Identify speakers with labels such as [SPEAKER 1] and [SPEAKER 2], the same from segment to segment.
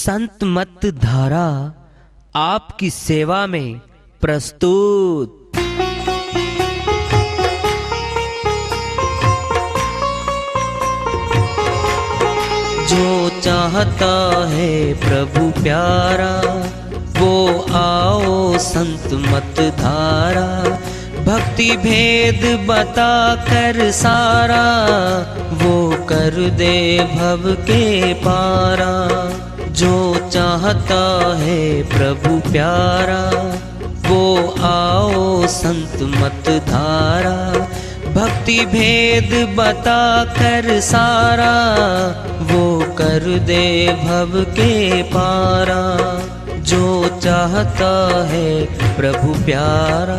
[SPEAKER 1] संत मत धारा आपकी सेवा में प्रस्तुत। जो चाहता है प्रभु प्यारा वो आओ संत मत धारा। भक्ति भेद बता कर सारा वो कर दे भव के पारा। जो चाहता है प्रभु प्यारा वो आओ संत मत धारा। भक्ति भेद बता कर सारा वो कर दे भव के पारा। जो चाहता है प्रभु प्यारा।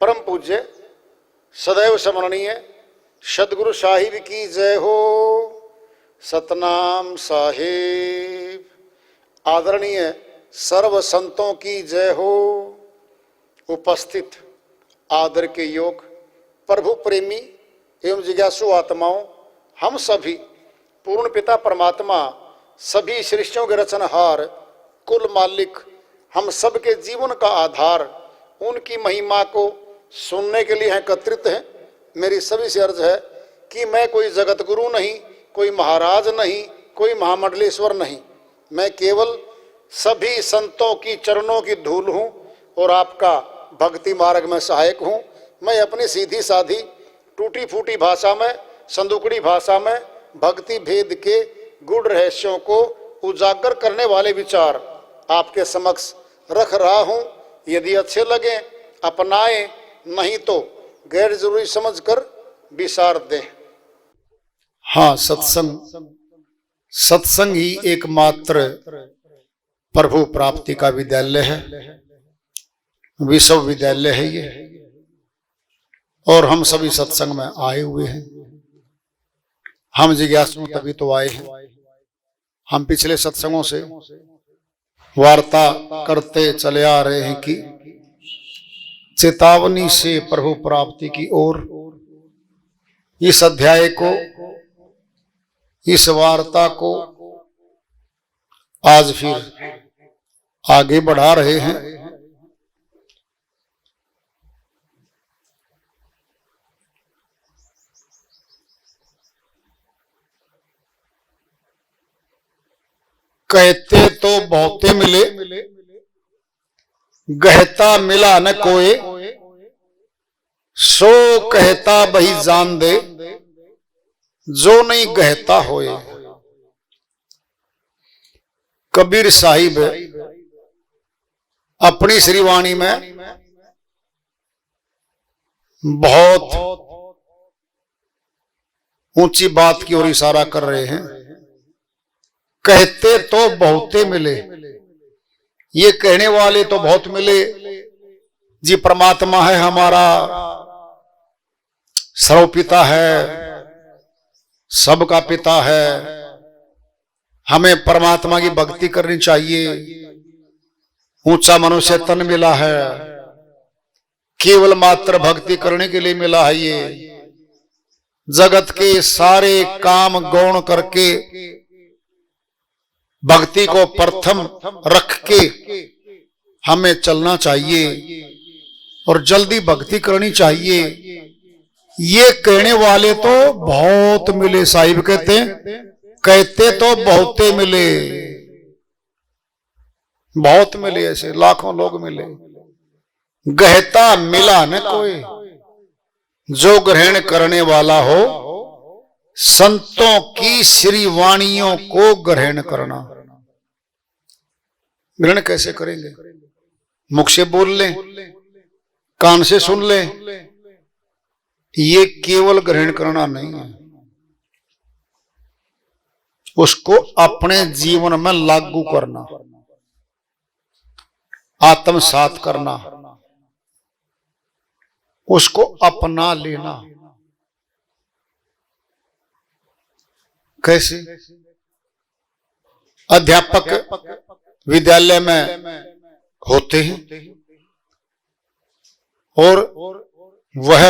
[SPEAKER 2] परम पूज्य सदैव स्मरणीय सदगुरु साहिब की जय हो। सतनाम साहिब। आदरणीय सर्व संतों की जय हो। उपस्थित आदर के योग प्रभु प्रेमी एवं जिज्ञासु आत्माओं, हम सभी पूर्ण पिता परमात्मा सभी सृष्टियों के रचनहार कुल मालिक हम सब के जीवन का आधार उनकी महिमा को सुनने के लिए एकत्रित हैं। मेरी सभी से अर्ज है कि मैं कोई जगत गुरु नहीं, कोई महाराज नहीं, कोई महामंडलेश्वर नहीं। मैं केवल सभी संतों की चरणों की धूल हूँ और आपका भक्ति मार्ग में सहायक हूँ। मैं अपनी सीधी साधी टूटी फूटी भाषा में, संदुकड़ी भाषा में भक्ति भेद के गूढ़ रहस्यों को उजागर करने वाले विचार आपके समक्ष रख रहा हूँ। यदि अच्छे लगे अपनाएं, नहीं तो गैर जरूरी समझकर विसार दें। हाँ, सत्संग ही एकमात्र प्रभु प्राप्ति का विद्यालय है, विश्वविद्यालय है ये। और हम सभी सत्संग में आए हुए हैं। हम जिज्ञासु तभी तो आए हैं। हम पिछले सत्संगों से वार्ता करते चले आ रहे हैं कि चेतावनी से प्रभु प्राप्ति की ओर। इस अध्याय को, इस वार्ता को आज फिर आगे बढ़ा रहे हैं। कहते तो बहुते मिले, गहता मिला न कोई। सो कहता बही जान दे, जो नहीं गहता होए। कबीर साहिब अपनी श्रीवाणी में बहुत ऊंची बात की ओर इशारा कर रहे हैं। कहते तो बहुते मिले, ये कहने वाले तो बहुत मिले जी। परमात्मा है हमारा, सर्व पिता है, सबका पिता है, हमें परमात्मा की भक्ति करनी चाहिए। ऊंचा मनुष्य तन मिला है, केवल मात्र भक्ति करने के लिए मिला है। ये जगत के सारे काम गौण करके भक्ति को प्रथम रख के हमें चलना चाहिए और जल्दी भक्ति करनी चाहिए। ये कहने वाले तो बहुत मिले। साहिब कहते कहते तो बहुते मिले, बहुत मिले, ऐसे लाखों लोग मिले। गहता मिला न कोई, जो ग्रहण करने वाला हो संतों की श्री वाणियों को ग्रहण करना। ग्रहण कैसे करेंगे? मुख से बोल लें, कान से सुन लें, ये केवल ग्रहण करना नहीं है। उसको अपने जीवन में लागू करना, आत्मसात करना, उसको अपना लेना। कैसे? अध्यापक विद्यालय में होते हैं और वह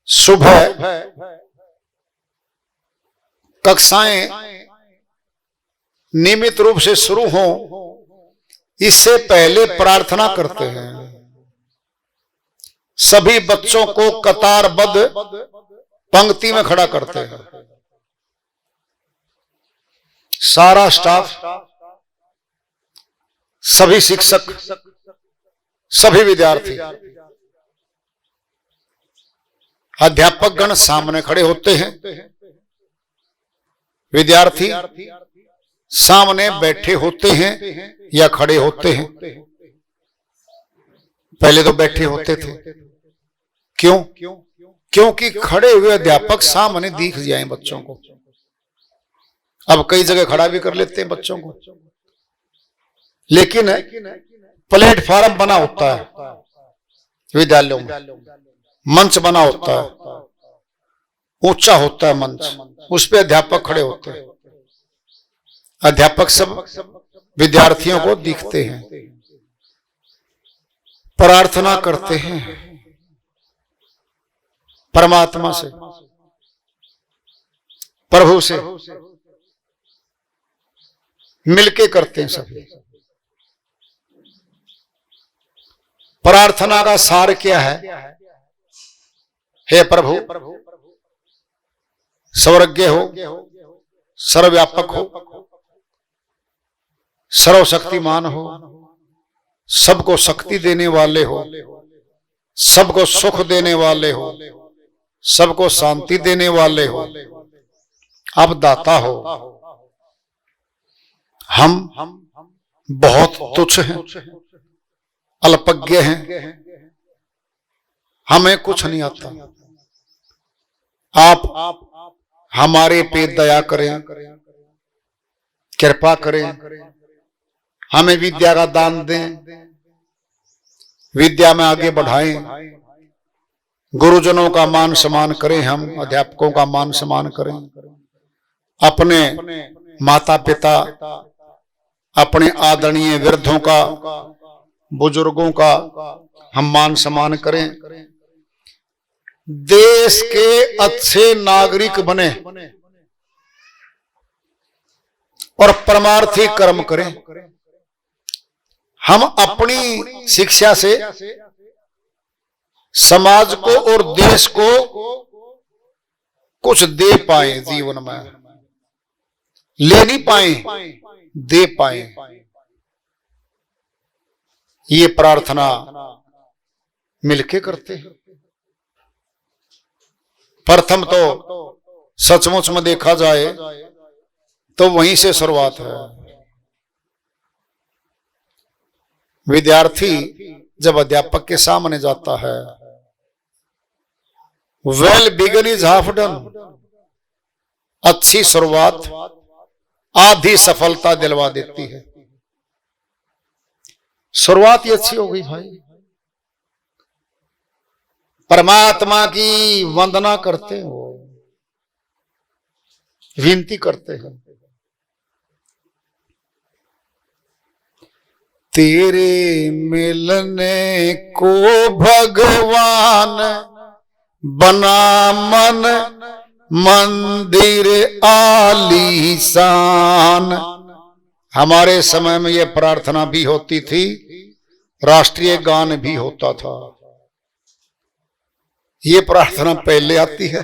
[SPEAKER 2] सुबह कक्षाएं नियमित रूप से शुरू हों इससे पहले प्रार्थना करते हैं। सभी बच्चों को कतारबद्ध पंक्ति में खड़ा करते हैं। सारा स्टाफ, सभी शिक्षक, सभी विद्यार्थी, अध्यापक गण सामने खड़े होते हैं, विद्यार्थी सामने बैठे होते हैं या खड़े होते हैं। पहले तो बैठे होते थे। क्यों? क्योंकि खड़े हुए अध्यापक सामने दिख जाए बच्चों को। अब कई जगह खड़ा भी कर लेते हैं बच्चों को, लेकिन प्लेटफार्म बना होता है विद्यालयों में, मंच बना होता है, ऊंचा होता है मंच, उस पे अध्यापक खड़े होते हैं। अध्यापक सब विद्यार्थियों को दिखते हैं, प्रार्थना करते हैं परमात्मा से, प्रभु से मिलके करते हैं सभी। प्रार्थना का सार क्या है? हे प्रभु, सर्वज्ञ हो, सर्वव्यापक हो, सर्वशक्तिमान हो, सबको शक्ति देने वाले हो, सबको सुख देने वाले हो, सबको शांति देने वाले हो, अब दाता हो। हम बहुत तुच्छ हैं, अल्पज्ञ हैं, हमें कुछ नहीं आता। आप हमारे पे दया करें, कृपा करें, हमें विद्या का दान दें, विद्या में आगे बढ़ाएं, गुरुजनों का मान सम्मान करें, हम अध्यापकों का मान सम्मान करें, अपने माता पिता, अपने आदरणीय वृद्धों का, बुजुर्गों का हम मान सम्मान करें, देश के अच्छे नागरिक बने और परमार्थी कर्म करें। हम अपनी शिक्षा से समाज को और देश को कुछ दे पाए, जीवन में ले नहीं पाए, दे पाए। ये प्रार्थना मिलके करते हैं। प्रथम तो सचमुच में देखा जाए तो वहीं से शुरुआत है। विद्यार्थी जब अध्यापक के सामने जाता है, well begun is half done, अच्छी शुरुआत आधी सफलता दिलवा देती है। शुरुआत ही अच्छी हो गई भाई, परमात्मा की वंदना करते हो, विनती करते हैं, तेरे मिलने को भगवान बना मन मंदिर आलीशान। हमारे समय में यह प्रार्थना भी होती थी, राष्ट्रीय गान भी होता था। ये प्रार्थना पहले आती है,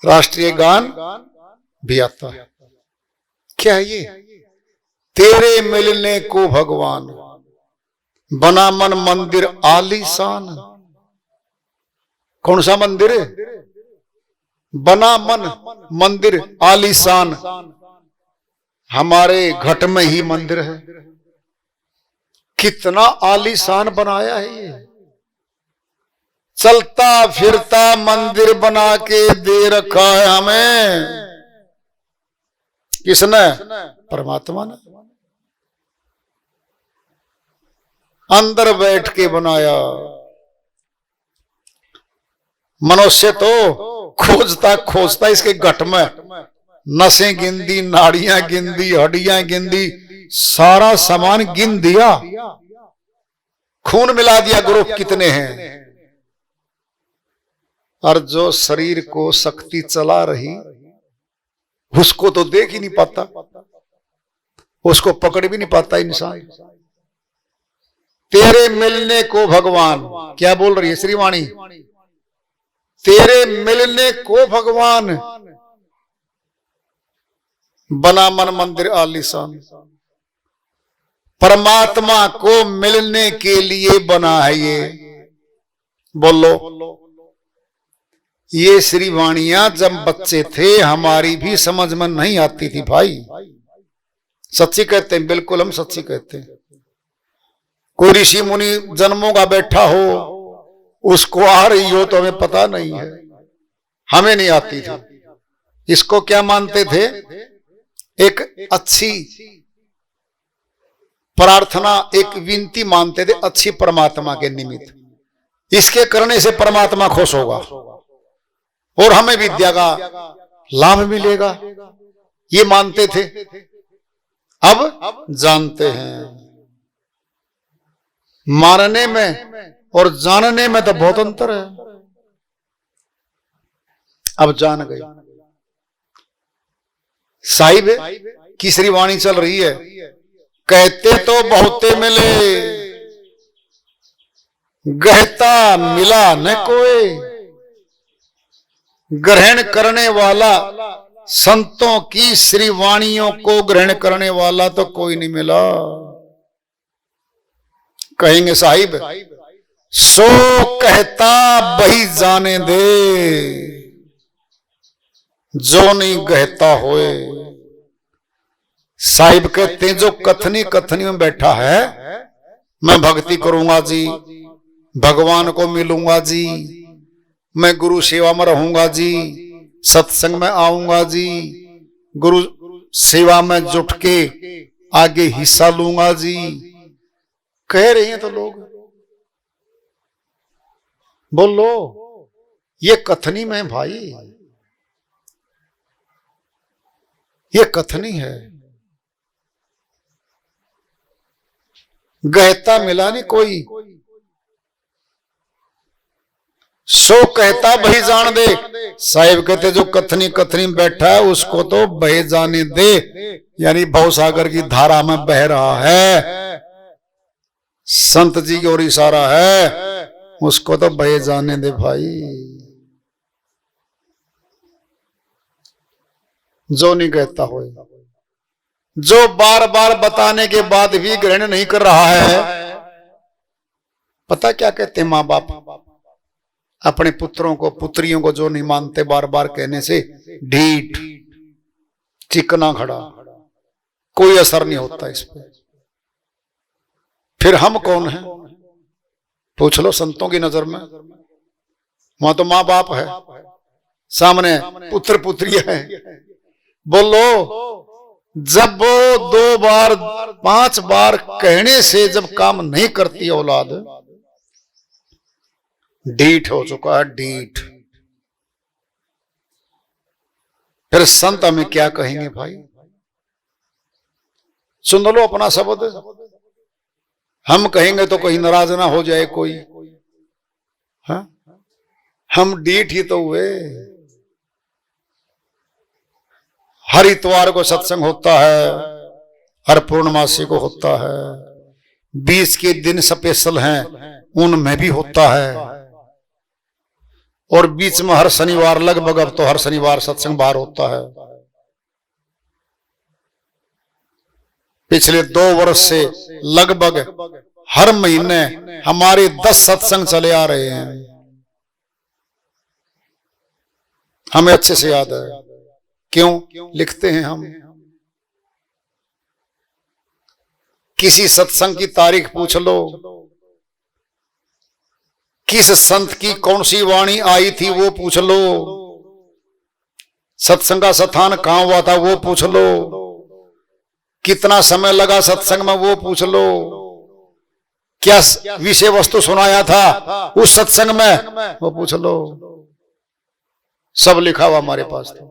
[SPEAKER 2] राष्ट्रीय गान भी आता है। क्या है ये? तेरे मिलने को भगवान बना मन मंदिर आलीशान। कौन सा मंदिर है? बना मन मंदिर आलीशान। हमारे घट में ही मंदिर है। कितना आलीशान बनाया है ये। चलता फिरता मंदिर बना के दे रखा है हमें। किसने? परमात्मा ने अंदर बैठ के बनाया। मनुष्य तो खोजता खोजता इसके घट में नसें गिन दी, नाड़ियां गिन दी, हड्डियां गिन दी, सारा सामान गिन दिया, खून मिला दिया, ग्रुप कितने हैं। और जो शरीर को शक्ति चला रही उसको तो देख ही नहीं पाता, उसको पकड़ भी नहीं पाता इंसान। तेरे मिलने को भगवान, क्या बोल रही है श्रीवाणी, तेरे मिलने को भगवान बना मन मंदिर आलीशान। परमात्मा को मिलने के लिए बना है ये। बोलो, ये श्रीवाणियां जब बच्चे थे हमारी भी समझ में नहीं आती थी भाई। सच्ची कहते हैं, बिल्कुल हम सच्ची कहते हैं। कोई ऋषि मुनि जन्मों का बैठा हो, उसको आ रही हो तो हमें पता नहीं है, हमें नहीं आती थी। इसको क्या मानते थे? एक अच्छी प्रार्थना, एक विनती मानते थे अच्छी परमात्मा के निमित्त। इसके करने से परमात्मा खुश होगा और हमें विद्या का लाभ मिलेगा, ये मानते थे। अब जानते हैं मानने में और जानने में तो बहुत अंतर है। अब जान गए। साहिब की श्रीवाणी चल रही है, कहते तो बहुते मिले, गहता मिला न कोई। ग्रहण करने वाला, संतों की श्रीवाणियों को ग्रहण करने वाला तो कोई नहीं मिला। कहेंगे साहिब, सो कहता वही जाने दे, जो नहीं कहता होए। साहिब कहते हैं, जो कथनी कथनी में बैठा है, मैं भक्ति करूंगा जी, भगवान को मिलूंगा जी, मैं गुरु सेवा में रहूंगा जी, सत्संग में आऊंगा जी, गुरु सेवा में जुट के आगे हिस्सा लूंगा जी, कह रहे हैं तो लोग। बोलो, ये कथनी में भाई, ये कथनी है। गहता मिला नहीं कोई, सो कहता वही जान दे। साहिब कहते जो कथनी कथनी बैठा है उसको तो बह जाने दे, यानी भवसागर की धारा में बह रहा है, संत जी की ओर इशारा है, उसको तो बह जाने दे भाई। जो नहीं कहता हो, जो बार बार बताने के बाद भी ग्रहण नहीं कर रहा है। पता क्या कहते हैं माँ बाप अपने पुत्रों को, पुत्रियों को जो नहीं मानते, बार बार कहने से ढीठ, चिकना खड़ा, कोई असर नहीं होता इस पर। फिर हम कौन हैं? पूछ लो संतों की नजर में। वहां तो माँ बाप है, सामने पुत्र पुत्रियां हैं। बोलो, जब वो 2 बार 5 बार कहने से जब काम नहीं करती औलाद, ढीठ हो चुका है, ढीठ। फिर संत हमें क्या कहेंगे भाई? सुन लो अपना शब्द, हम कहेंगे तो कहीं नाराज ना हो जाए कोई। हाँ? हम ढीठ ही तो हुए। हर इतवार को सत्संग होता है, हर पूर्णमासी को होता है, 20 के दिन स्पेशल हैं, उनमें भी होता है, और बीच में हर शनिवार लगभग, अब तो हर शनिवार सत्संग बाहर होता है। पिछले 2 वर्ष से लगभग हर महीने हमारे 10 सत्संग चले आ रहे हैं। हमें अच्छे से याद है। क्यों लिखते हैं हम? किसी सत्संग की तारीख पूछ लो, किस संत की कौन सी वाणी आई थी वो पूछ लो, सत्संग का स्थान कहां हुआ था वो पूछ लो, कितना समय लगा सत्संग में वो पूछ लो, क्या विषय वस्तु सुनाया था उस सत्संग में वो पूछ लो। सब लिखा हुआ हमारे पास था।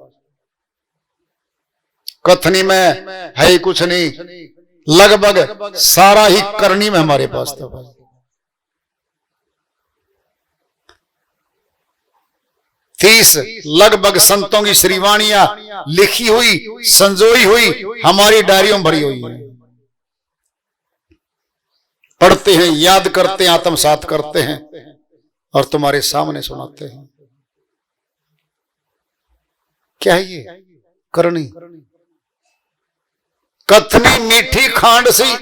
[SPEAKER 2] कथनी में है ही कुछ नहीं, लगभग सारा ही करनी में हमारे पास था। तीस लगभग संतों की श्रीवाणियां लिखी हुई, संजोई हुई हमारी डायरियों में भरी हुई है। पढ़ते हैं, याद करते हैं, आत्मसात करते हैं और तुम्हारे सामने सुनाते हैं। क्या है ये करनी? कथनी मीठी खांड सी,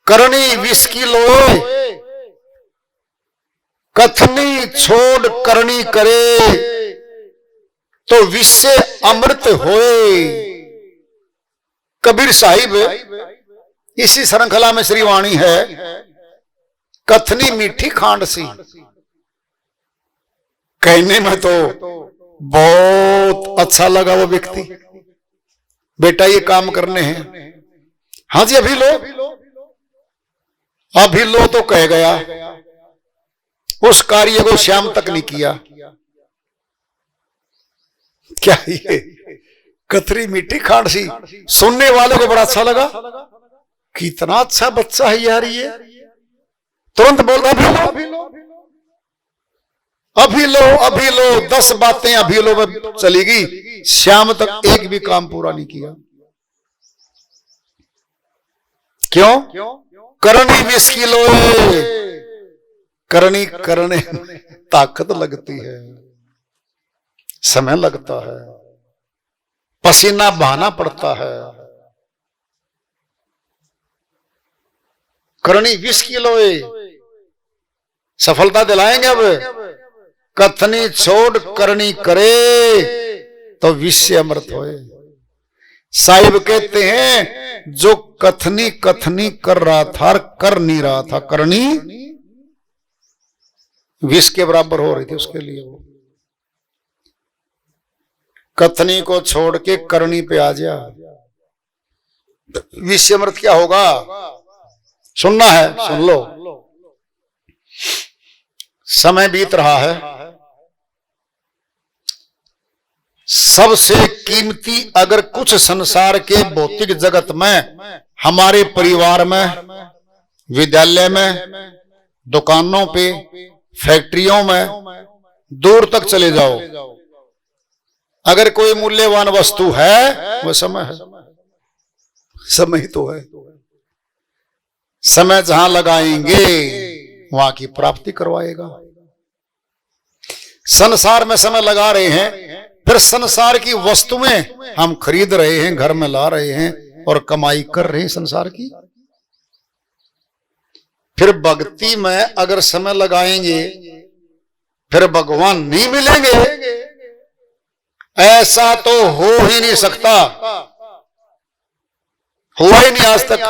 [SPEAKER 2] करनी विष की लोए, कथनी छोड़ करनी करे तो विष से अमृत होए। कबीर साहिब इसी श्रृंखला में श्रीवाणी है, कथनी मीठी खांड सी। कहने में तो बहुत अच्छा लगा वो व्यक्ति, बेटा ये काम करने हैं, हाँ जी अभी लो, अभी लो तो कह गया, उस कार्य को शाम तक नहीं किया। क्या ये कथरी मीठी खांड सी? सुनने वालों को बड़ा अच्छा लगा, कितना अच्छा बच्चा है यार ये। तुरंत बोल रहा अभी लो, अभी लो, अभी लो, 10 बातें अभी लो में चली गई, शाम तक एक भी काम पूरा नहीं किया। क्यों? करनी विष की लोए, करनी करने ताकत लगती है, समय लगता है, पसीना बहाना पड़ता है। करनी विष की लोए सफलता दिलाएंगे। अब कथनी छोड़ करनी करे तो विष से अमृत होए। साहिब कहते हैं जो कथनी कथनी कर रहा था, कर नहीं रहा था, करनी विष के बराबर हो रही थी उसके लिए। वो कथनी को छोड़ के करनी पे आ जा, विष से अमृत क्या होगा? सुनना है, सुन लो। समय बीत रहा है, सबसे कीमती अगर कुछ संसार के भौतिक जगत में, हमारे परिवार में, विद्यालय में, दुकानों पे, फैक्ट्रियों में, दूर तक चले जाओ, अगर कोई मूल्यवान वस्तु है वो समय है। समय ही तो है। समय जहां लगाएंगे वहां की प्राप्ति करवाएगा। संसार में समय लगा रहे हैं, फिर संसार की वस्तुएं हम खरीद रहे हैं, घर में ला रहे हैं और कमाई कर रहे हैं संसार की। फिर भक्ति में अगर समय लगाएंगे फिर भगवान नहीं मिलेंगे, ऐसा तो हो ही नहीं सकता, हुआ ही नहीं आज तक,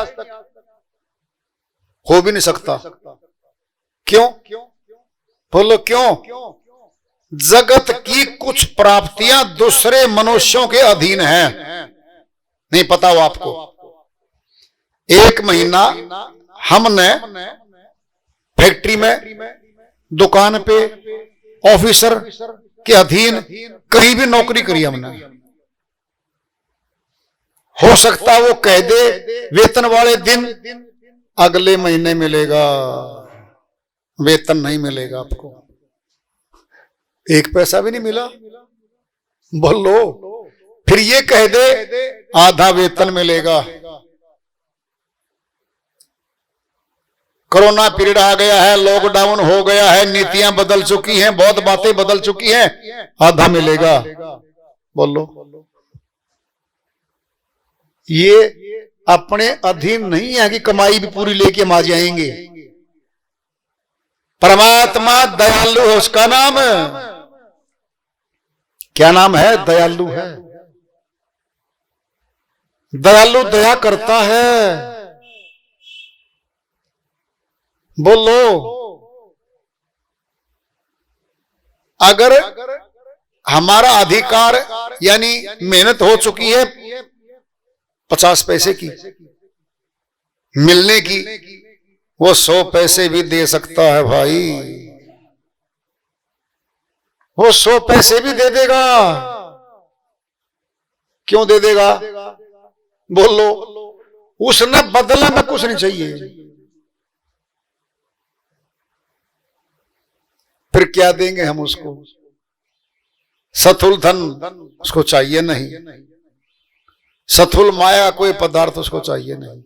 [SPEAKER 2] हो भी नहीं सकता। क्यों? बोलो क्यों? जगत की कुछ प्राप्तियां दूसरे मनुष्यों के अधीन हैं, नहीं पता हो आपको। 1 महीना हमने फैक्ट्री में, दुकान पे, ऑफिसर के अधीन कहीं भी नौकरी करी हमने। हो सकता वो कह दे वेतन वाले दिन अगले महीने मिलेगा, वेतन नहीं मिलेगा आपको, 1 पैसा भी नहीं मिला, बोलो। फिर ये कह दे आधा वेतन मिलेगा। कोरोना पीरियड आ गया है, लॉकडाउन हो गया है, नीतियां बदल चुकी हैं, बहुत बातें बदल चुकी हैं, आधा मिलेगा, बोलो। ये अपने अधीन नहीं है कि कमाई भी पूरी लेके हम आ जाएंगे। परमात्मा दयालु है, उसका नाम क्या नाम है? दयालु है। दयालु दया करता है, बोलो। अगर हमारा अधिकार यानी मेहनत हो चुकी है 50 पैसे की मिलने की, वो 100 पैसे भी दे सकता है भाई, वो 100 पैसे भी दे देगा। क्यों दे देगा? बोलो, उसने बदले में कुछ नहीं चाहिए, फिर क्या देंगे हम उसको? सथुल धन उसको चाहिए नहीं, सथुल माया कोई पदार्थ उसको चाहिए नहीं।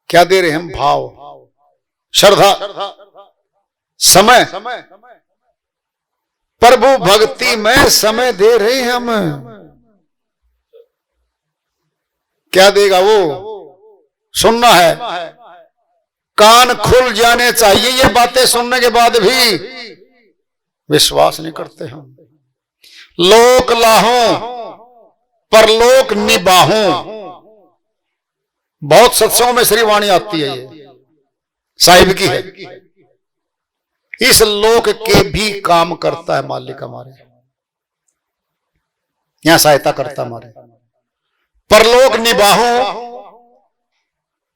[SPEAKER 2] क्या दे रहे हम? भाव, श्रद्धा, समय। प्रभु भक्ति में समय दे रहे हैं हम। क्या देगा वो? सुनना है, कान खुल जाने चाहिए। ये बातें सुनने के बाद भी विश्वास नहीं करते हम। लोक लाहूं परलोक निबाहूं, बहुत सत्संगों में श्री वाणी आती है, ये साहिब की है। इस लोक के भी काम करता है मालिक हमारे, यहां सहायता करता हमारे। परलोक निबाहूं,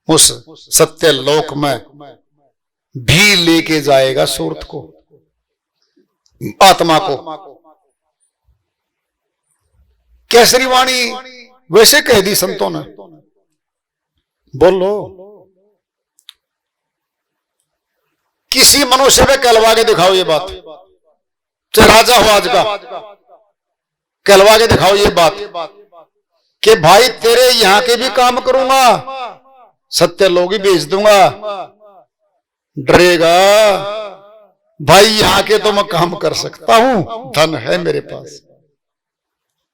[SPEAKER 2] उस सत्य लोक में भी लेके जाएगा सूरत को, आत्मा को। केसरी वाणी वैसे कह दी संतों ने। बोलो, किसी मनुष्य पे कहलवा के दिखाओ ये बात, चाहे राजा हो आज का, कहलवा के दिखाओ ये बात कि भाई तेरे यहां के भी काम करूंगा, सत्य लोग ही बेच दूंगा। डरेगा? भाई यहां के तो मैं काम कर सकता हूं, धन है मेरे पास,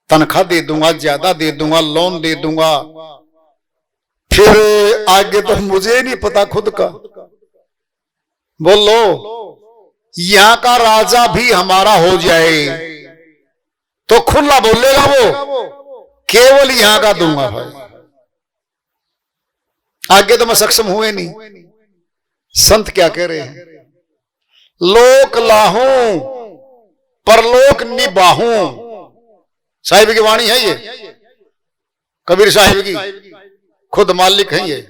[SPEAKER 2] तनख्वाह दे दूंगा, ज्यादा दे दूंगा, लोन दे दूंगा, फिर आगे तो मुझे नहीं पता खुद का। बोलो, यहां का राजा भी हमारा हो जाए तो खुला बोलेगा वो, केवल यहां का दूंगा भाई, आगे तो मैं सक्षम हुए नहीं। संत क्या कह रहे हैं? लोक लाहूं परलोक निबाहूं, साहिब की वाणी है ये, कबीर साहिब की, खुद मालिक हैं ये,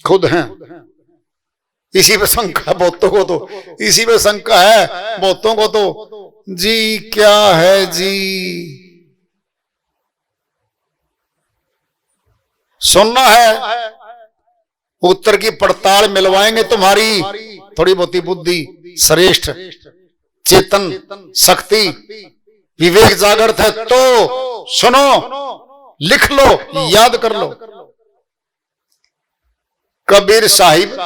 [SPEAKER 2] खुद हैं। इसी पे शंका है बहुतों को, तो इसी पे शंका है बहुतों को, तो जी क्या है जी? सुनना है, उत्तर की पड़ताल मिलवाएंगे तुम्हारी थोड़ी बहुती बुद्धि श्रेष्ठ, चेतन, शक्ति, विवेक जागृत है तो सुनो, लिख लो, याद कर लो। कबीर साहिब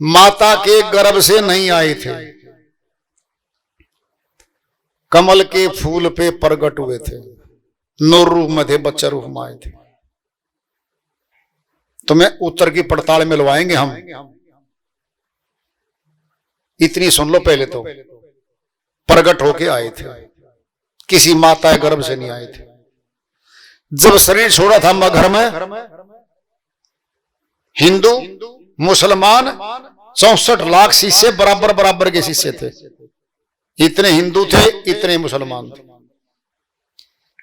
[SPEAKER 2] माता के गर्भ से नहीं आए थे, कमल के फूल पे प्रकट हुए थे, नूर रूप में थे, बच्चा रूप में आए थे। तुम्हें उत्तर की पड़ताल मिलवाएंगे हम, इतनी सुन लो। पहले तो प्रकट होके आए थे, किसी माता के गर्भ से नहीं आए थे। जब शरीर छोड़ा था घर में, हिंदू मुसलमान 64 लाख शिष्य बराबर बराबर के शिष्य थे, इतने हिंदू थे इतने मुसलमान थे।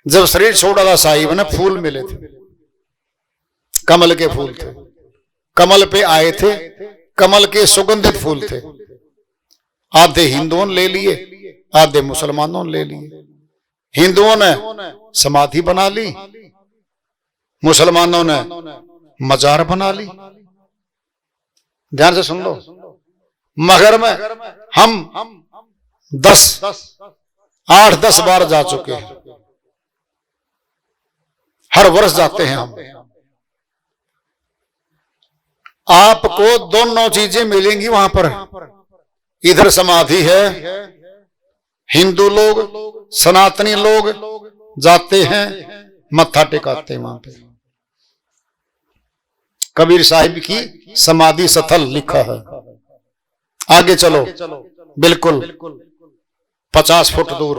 [SPEAKER 2] जब शरीर छोड़ा था साहिब ने, फूल मिले थे, कमल के फूल थे, कमल पे आए थे, कमल के सुगंधित फूल थे। आधे हिंदुओं ने ले लिए, आधे मुसलमानों ने ले लिए। हिंदुओं ने समाधि बना ली, मुसलमानों ने मजार बना ली। ध्यान से सुन लो, मगर में हम 8-10 बार जा चुके हैं, हर वर्ष जाते हैं हम। आपको दोनों चीजें मिलेंगी वहां पर, इधर समाधि है, हिंदू लोग सनातनी लोग जाते हैं, मत्था टेकाते हैं वहां पे। कबीर साहिब की समाधि स्थल लिखा है, आगे चलो बिल्कुल 50 फुट दूर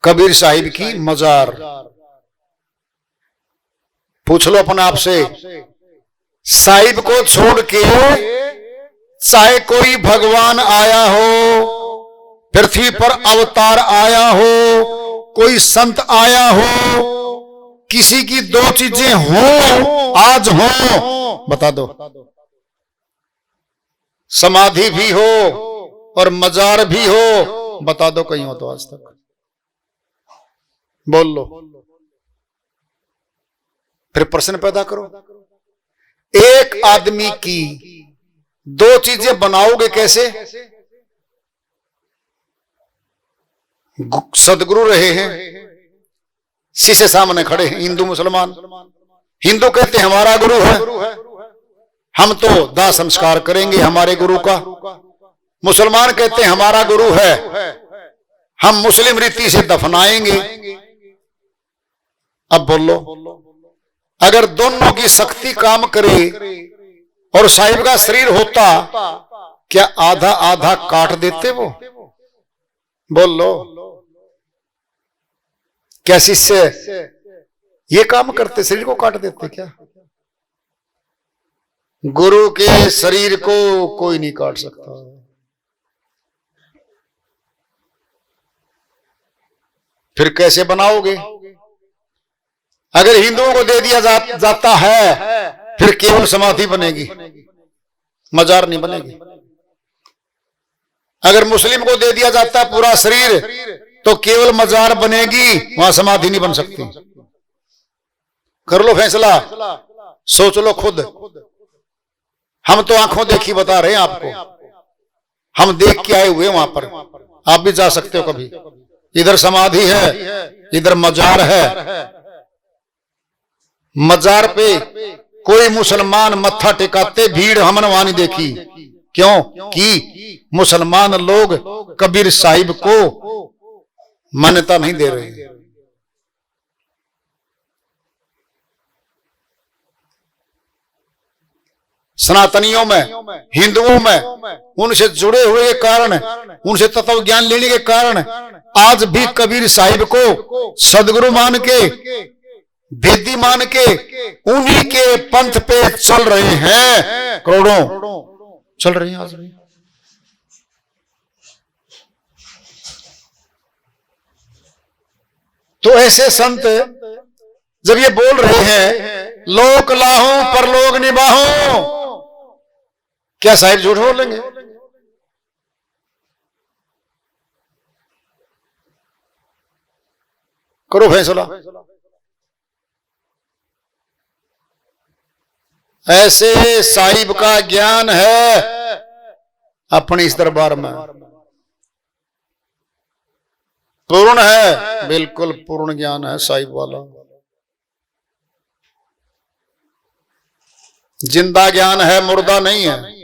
[SPEAKER 2] कबीर साहिब की मजार। पूछ लो अपने आप से, साहिब को छोड़ के चाहे कोई भगवान आया हो, पृथ्वी पर अवतार आया हो, कोई संत आया हो, किसी की दो चीजें हो आज हो, बता दो। समाधि भी हो और मजार भी हो, बता दो कहीं हो तो आज तक, बोल लो। फिर प्रश्न पैदा करो, एक आदमी की दो चीजें बनाओगे कैसे? सदगुरु रहे हैं, शीशे सामने खड़े हैं, हिंदू मुसलमान। हिंदू कहते हैं हमारा गुरु है, हम तो दाह संस्कार करेंगे हमारे गुरु का। मुसलमान कहते हैं हमारा गुरु है, हम मुस्लिम रीति से दफनाएंगे। अब बोलो, अगर दोनों की शक्ति काम करे और साहिब का शरीर होता, क्या आधा आधा काट देते वो? बोल लो, क्या शिष्य ये काम करते, शरीर को काट देते क्या? गुरु के शरीर को कोई नहीं काट सकता। फिर कैसे बनाओगे? अगर हिंदुओं को दे दिया जाता है, फिर केवल समाधि बनेगी, मजार नहीं बनेगी। अगर मुस्लिम को दे दिया जाता है पूरा शरीर, तो केवल मजार बनेगी, वहां समाधि नहीं बन सकती। कर लो फैसला, सोच लो खुद। हम तो आंखों देखी बता रहे हैं आपको, हम देख के आए हुए वहां पर, आप भी जा सकते हो कभी। इधर समाधि है, इधर मजार है। मजार पे कोई मुसलमान मत्था टिकाते भीड़ हमने वहां नहीं देखी। क्यों? कि मुसलमान लोग कबीर साहिब को मान्यता नहीं दे रहे। सनातनियों में, हिंदुओं में उनसे जुड़े हुए के कारण, उनसे तत्व ज्ञान लेने के कारण आज भी कबीर साहिब को सदगुरु मान के, वेदी मान के, उन्हीं के पंथ पे चल रहे हैं। करोड़ों चल रहे हैं आज भी। तो ऐसे संत जब ये बोल रहे हैं लोक लाहूं परलोक निभाऊं, क्या साहिब झूठ बोलेंगे? करो फैसला। ऐसे साहिब का ज्ञान है अपने इस दरबार में, पूर्ण है, बिल्कुल पूर्ण ज्ञान है साहिब वाला। जिंदा ज्ञान है, मुर्दा नहीं है।